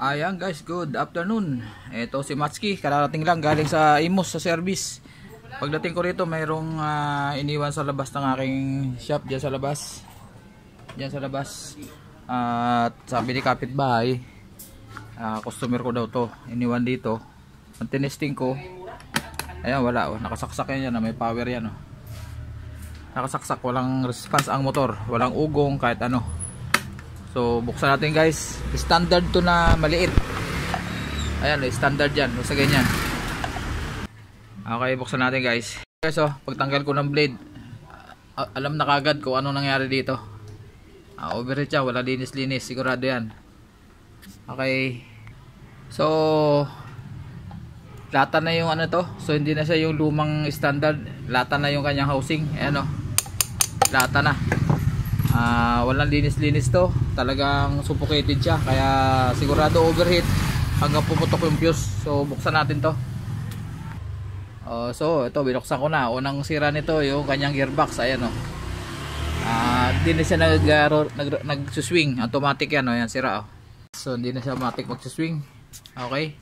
Ayan guys, good afternoon. Ito si Matski, kararating lang galing sa Imus sa service. Pagdating ko rito, mayroong iniwan sa labas ng aking shop diyan sa labas. Diyan sa labas. At sabi ni kapitbahay, customer ko daw to, iniwan dito. Ang tinesting ko, ayan wala oh, nakasaksak yan, may power yan oh. Nakasaksak, walang response ang motor, walang ugong kahit ano. So buksan natin guys. Standard to na maliit. Ayan, standard yan, basta ganyan. Okay, buksan natin guys. Guys oh, pagtanggal ko ng blade, alam na kagad kung ano nangyari dito. Overheat siya, wala linis-linis, sigurado yan. Okay. So lata na yung ano to. So hindi na siya yung lumang standard. Lata na yung kanyang housing. Ayan oh, lata na. Walang linis-linis to, talagang suffocated siya, kaya sigurado overheat hanggang pumutok yung fuse. So buksan natin to. So ito, binuksan ko na. Unang sira nito yung kanyang gearbox, ayan o. Hindi na siya nag-swing, automatic yan o, yan sira o. So hindi na siya automatic mag-swing. Okay,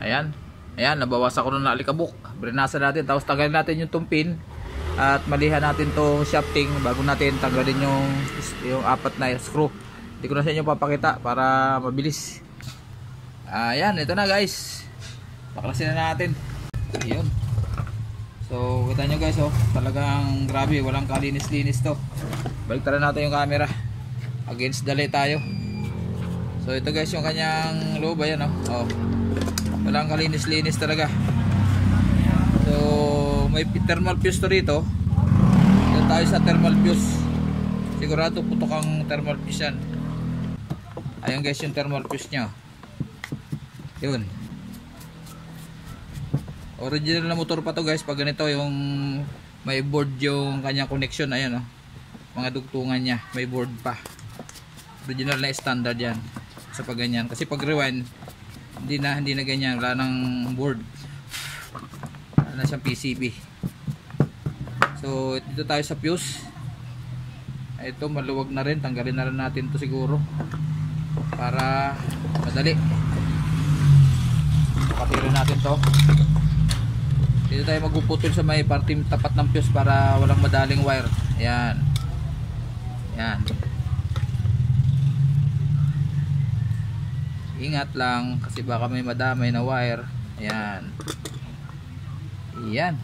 ayan, nabawasan ko na alikabok. Brinasa natin, tapos tagalin natin yung tumpin at malihan natin to shafting bago natin tanggalin yung apat na screw. Hindi ko na sa inyo papakita para mabilis. Ayan, ito na guys, baklasin na natin. Ayun. So kita nyo guys oh, talagang grabe, walang kalinis-linis to. Baliktaran natin yung camera, against the light tayo. So ito guys yung kanyang loob, ayan oh. Walang kalinis-linis talaga. So may thermal fuse to rito. Doon tayo sa thermal fuse. Sigurado putok ang thermal fuse yan. Ayan guys yung thermal fuse nya. Yun. Original na motor pa to guys. Pag ganito yung may board yung kanyang connection. Ayan oh, mga dugtungan nya may board pa. Original na standard yan sa pag ganyan. Kasi pag rewind hindi na ganyan, wala nang board, wala na siyang PCB. So dito tayo sa fuse. Ito maluwag na rin, tanggalin na rin natin to siguro para madali. Kapatid natin to. Dito tayo magpuputol sa may parting tapat ng fuse para walang madaling wire. Ayan, ayan. Ingat lang kasi baka may madamay na wire. Ayan. Ayan.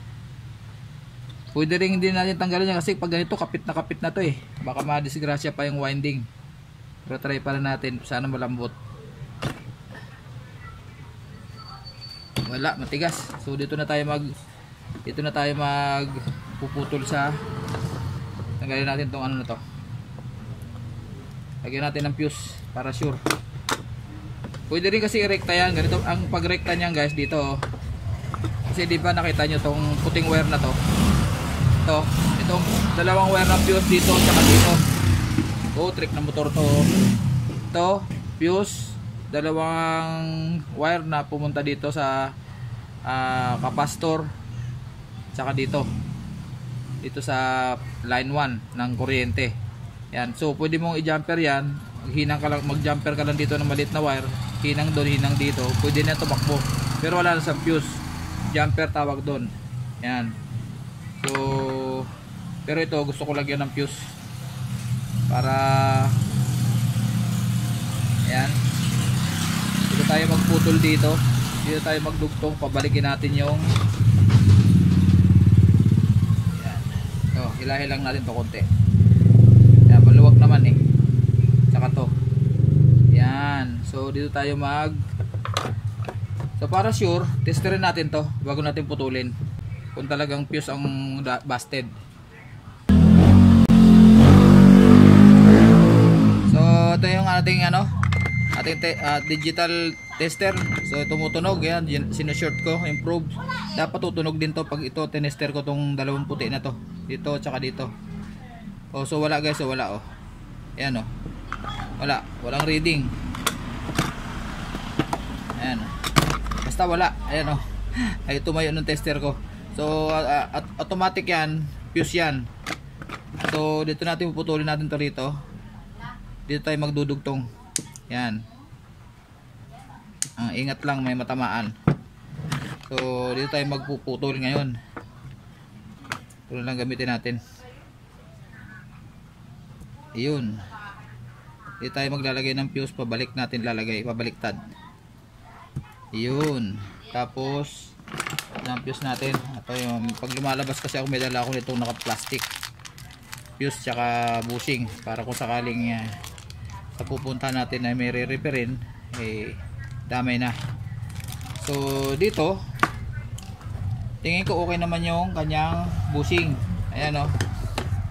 Pwede rin hindi natin tanggalin yan kasi pag ganito kapit na to eh. Baka madisgrasya pa yung winding. Pero try pa rin natin. Sana malambot. Wala, matigas. So dito na tayo puputol sa, tanggalin natin tong ano na to. Lagyan natin ng fuse para sure. Pwede rin kasi i-rekta yan. Ganito ang pag-rekta niyan guys dito oh. Kasi di ba nakita nyo tong puting wire na to. Itong dalawang wire na fuse dito at dito. Trick na motor to. Ito, fuse, dalawang wire na pumunta dito sa capacitor tsaka dito sa line 1 ng kuryente. Yan. So pwede mong i-jumper yan. Mag-jumper ka lang dito ng maliit na wire. Hinang doon, hinang dito. Pwede na tumakbo. Pero wala na sa fuse. Jumper tawag doon. Yan. So pero ito gusto ko lagyan ng fuse para yan. Dito tayo magputol dito. Dito tayo magdugtong. Pabalikin natin yung yan. Hilahin lang natin to konti. Yan, maluwag naman eh. Tsaka to. Yan. So dito tayo so para sure, testerin natin to bago natin putulin kung talagang fuse ang busted. So ito yung ating digital tester. So tumutunog yan, sinusort ko, improve. Dapat tutunog din to pag ito tinester ko tong dalawang puti na to. Dito tsaka dito. So wala guys, wala oh. Yan oh. Walang reading. Ayan. Basta wala. Ayan o. Ay tumayo ng tester ko. So automatic yan. Fuse yan. So dito natin puputulin natin to rito. Dito tayo magdudugtong. Yan. Ingat lang, may matamaan. So dito tayo magpuputol ngayon. Ito lang gamitin natin. Ayun. Dito tayo maglalagay ng fuse, pabalik natin lalagay, pabaliktad. Ayun. Tapos ng fuse natin. Ito yung pag lumalabas kasi ako, may dala ako nitong naka-plastic. Fuse tsaka bushing para kung sakaling sa pupunta natin na may re-repairin, damay na. So dito tingin ko okay naman yung kanyang bushing. Ayan o,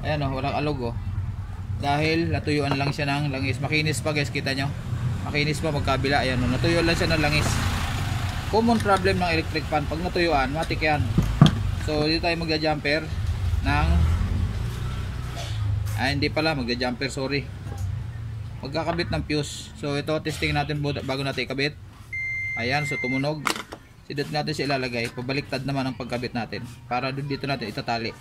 ayan o, walang alog o, dahil natuyuan lang siya ng langis. Makinis pa guys, kita nyo, makinis pa magkabila. Ayan o, natuyuan lang siya ng langis. Common problem ng electric fan, pag natuyuan matik yan. So dito tayo magja-jumper ng hindi pala magja-jumper, sorry, magkakabit ng fuse. So ito testing natin bago natin ikabit. Ayan, so tumunog. Dito natin siya ilalagay, pabaliktad naman ang pagkabit natin para dito natin itatali.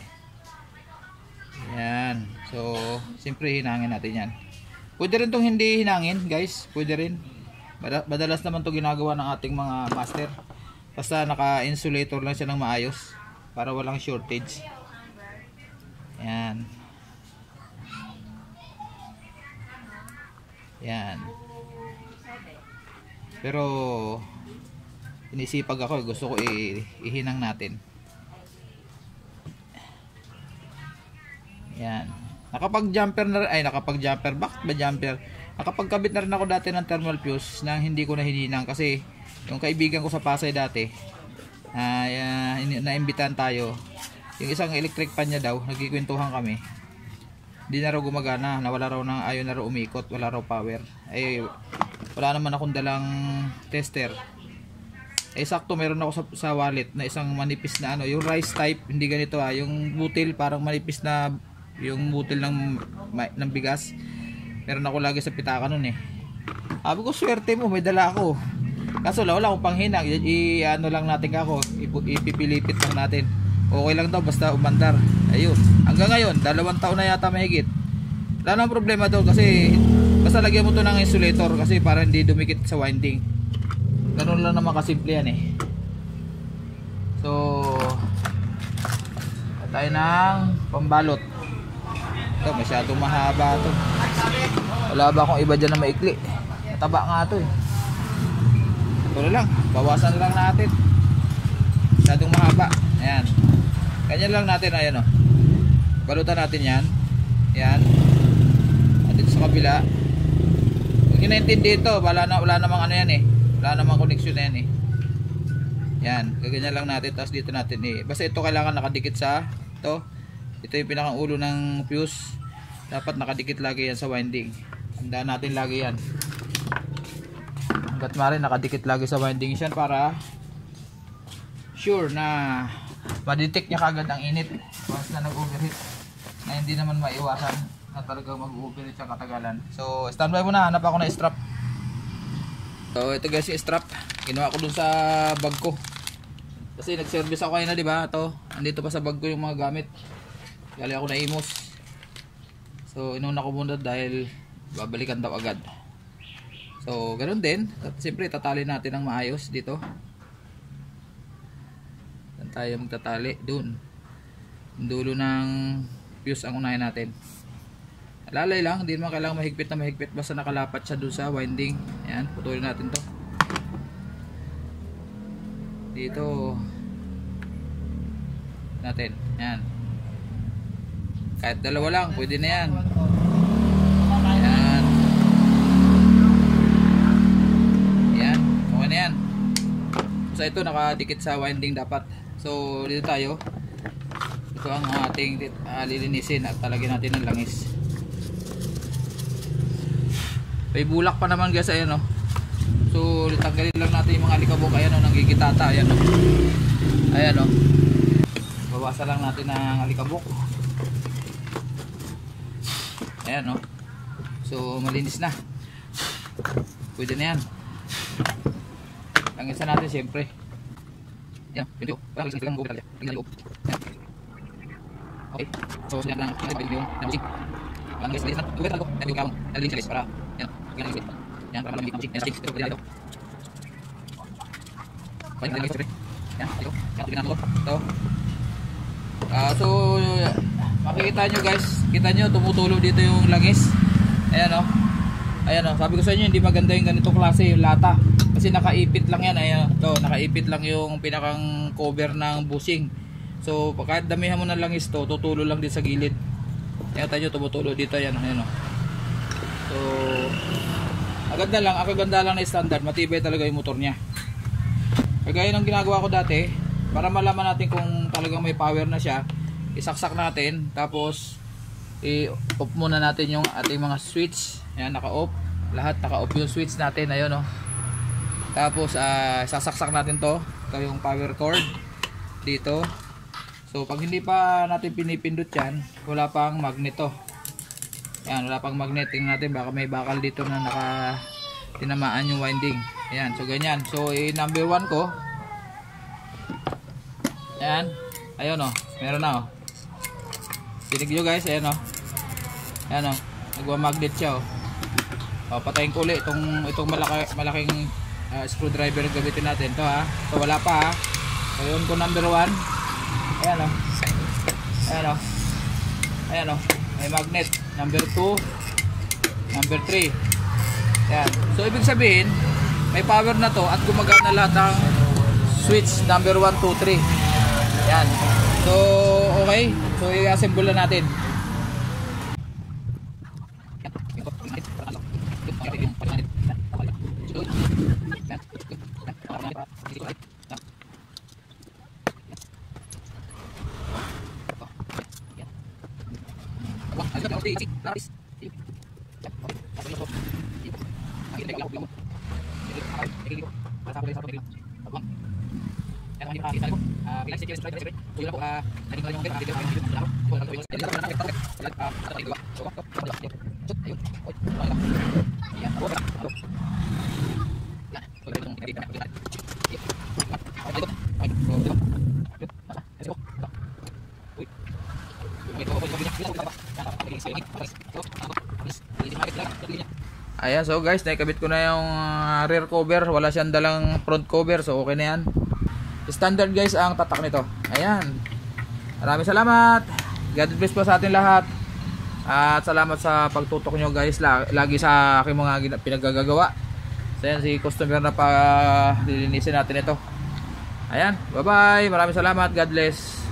Ayan, so siyempre hinangin natin yan. Pwede rin itong hindi hinangin guys, pwede rin. Madalas naman ito ginagawa ng ating mga master, basta naka-insulator lang siya ng maayos para walang shortage. Ayan. Yan. Pero inisipag ako, gusto ko ihinang natin. Yan. Nakapag-jumper na rin, nakapag-jumper, bakit ba jumper? Nakapagkabit na rin ako dati ng thermal fuse na hindi ko na hininang kasi yung kaibigan ko sa Pasay dati, naimbitahan tayo. Yung isang electric fan niya daw, nagkikwentuhan kami. Hindi na raw gumagana, nawala raw ng ayaw na raw umikot, wala raw power. Wala naman akong dalang tester. Sakto meron ako sa wallet na isang manipis na yung rice type, hindi ganito yung butil, parang manipis na yung butil ng bigas. Meron ako lagi sa pitaka nun Sabi ko, swerte mo, may dala ako. Kaso wala akong panghinang, lang natin ako, ipipilipit lang natin. Okay lang daw basta umandar. Ayun. Hanggang ngayon, 2 taon na yata mahigit. Wala nang problema daw kasi basta lagyan mo to ng insulator kasi para hindi dumikit sa winding. Ganun lang naman kasimple yan So tayo ng pambalot. Ito masyadong mahaba to. Wala ba akong iba dyan na maikli? Mataba nga to Ito lang. Bawasan lang natin. Masyadong mahaba. Ayan. Ganyan lang natin, ayan balutan natin yan. Yan. At dito sa kabila. Kung yun naintindi ito, wala namang yan wala namang connection na yan Yan. Gaganyan lang natin. Tapos dito natin basta ito kailangan nakadikit sa ito. Ito yung pinakang ulo ng fuse. Dapat nakadikit lagi yan sa winding. Tandaan natin lagi yan. Hanggat maaari nakadikit lagi sa winding yan para sure na ma-detect niya kagad ang init once na nag-overheat, na hindi naman maiwasan na talagang mag-overheat siya katagalan. So standby muna, hanap ako na strap. So ito guys yung strap, ginawa ko dun sa bag ko kasi nag-service ako kanina, diba? Ito, andito pa sa bag ko yung mga gamit, gali ako na imos. So inuna ko muna dahil babalikan daw agad. So ganoon din, siyempre tatali natin ng maayos dito. Tayo magtatali dun, dulo ng fuse ang unahin natin. Lalay lang, hindi naman kailangan mahigpit na mahigpit, basta nakalapat siya dun sa winding. Ayan, putulin natin to dito natin. Ayan, kahit dalawa lang pwede na yan. Ayan, ayan, okay na yan. So ito nakadikit sa winding dapat. So dito tayo, ito ang ating lilinisin at talagyan natin ng langis. May bulak pa naman guys, ayan So tanggalin lang natin yung mga alikabok. Ayan nanggigitata, ayan ayan bawasan lang natin ng alikabok. Ayan so malinis na, pwede na yan. Langisan natin siyempre. Yan, video. Parang lang go talaga. Okay. So, sila lang video na music. Ang guys, listen. Tuwid ako. Video ka. Nalilin sa list para yan. Yan. Yan para malamig ang music. Yan, ito pwede dito. Ito. So makikita nyo guys, kita nyo tumutulo dito yung langis. Ayan o. Ayan o, sabi ko sa inyo hindi maganda yung ganitong klase yung lata. Kasi nakaipit lang yan. Ayan o, nakaipit lang yung pinakang cover ng bushing. So kahit damihan mo ng langis to, tutulo lang din sa gilid. Ayan tayo, tumutulo dito. Ayan o. So ang kaganda lang na standard, matibay talaga yung motor niya. Kagaya ng ginagawa ko dati, para malaman natin kung talagang may power na siya, isaksak natin, tapos i-off muna natin yung ating mga switch. Ayan, naka-off. Lahat naka-off yung switch natin. Ayun o. Tapos sasaksak natin to. Ito yung power cord dito. So pag hindi pa natin pinipindot yan, wala pang magnet to. Ayan, wala pang magnet. Tingnan natin, baka may bakal dito na tinamaan yung winding. Ayan, so ganyan. So number 1 ko. Ayan. Ayun o, meron na o. Tinig nyo guys, ayan o. Ayan o, nagwa-magnet siya o. Patayin ko ulit itong malaking screwdriver na gamitin natin. Ito ha, ito wala pa ha. So yun ko number 1. Ayan o. Ayan o. Ayan o, may magnet. Number 2. Number 3. Ayan. So ibig sabihin, may power na to at gumagana lahat ng switch number 1, 2, 3. Ayan. So okay. So i-assemble na natin. Ayan, so guys, nakikabit ko na yung rear cover. Wala siyang dalang front cover, so okay na yan. Standard guys ang tatak nito. Ayan. Maraming salamat. God bless po sa ating lahat. At salamat sa pagtutok nyo guys lagi sa aking mga pinagagagawa. So ayan, si customer na pa lilinisin natin ito. Ayan, bye bye. Maraming salamat. God bless.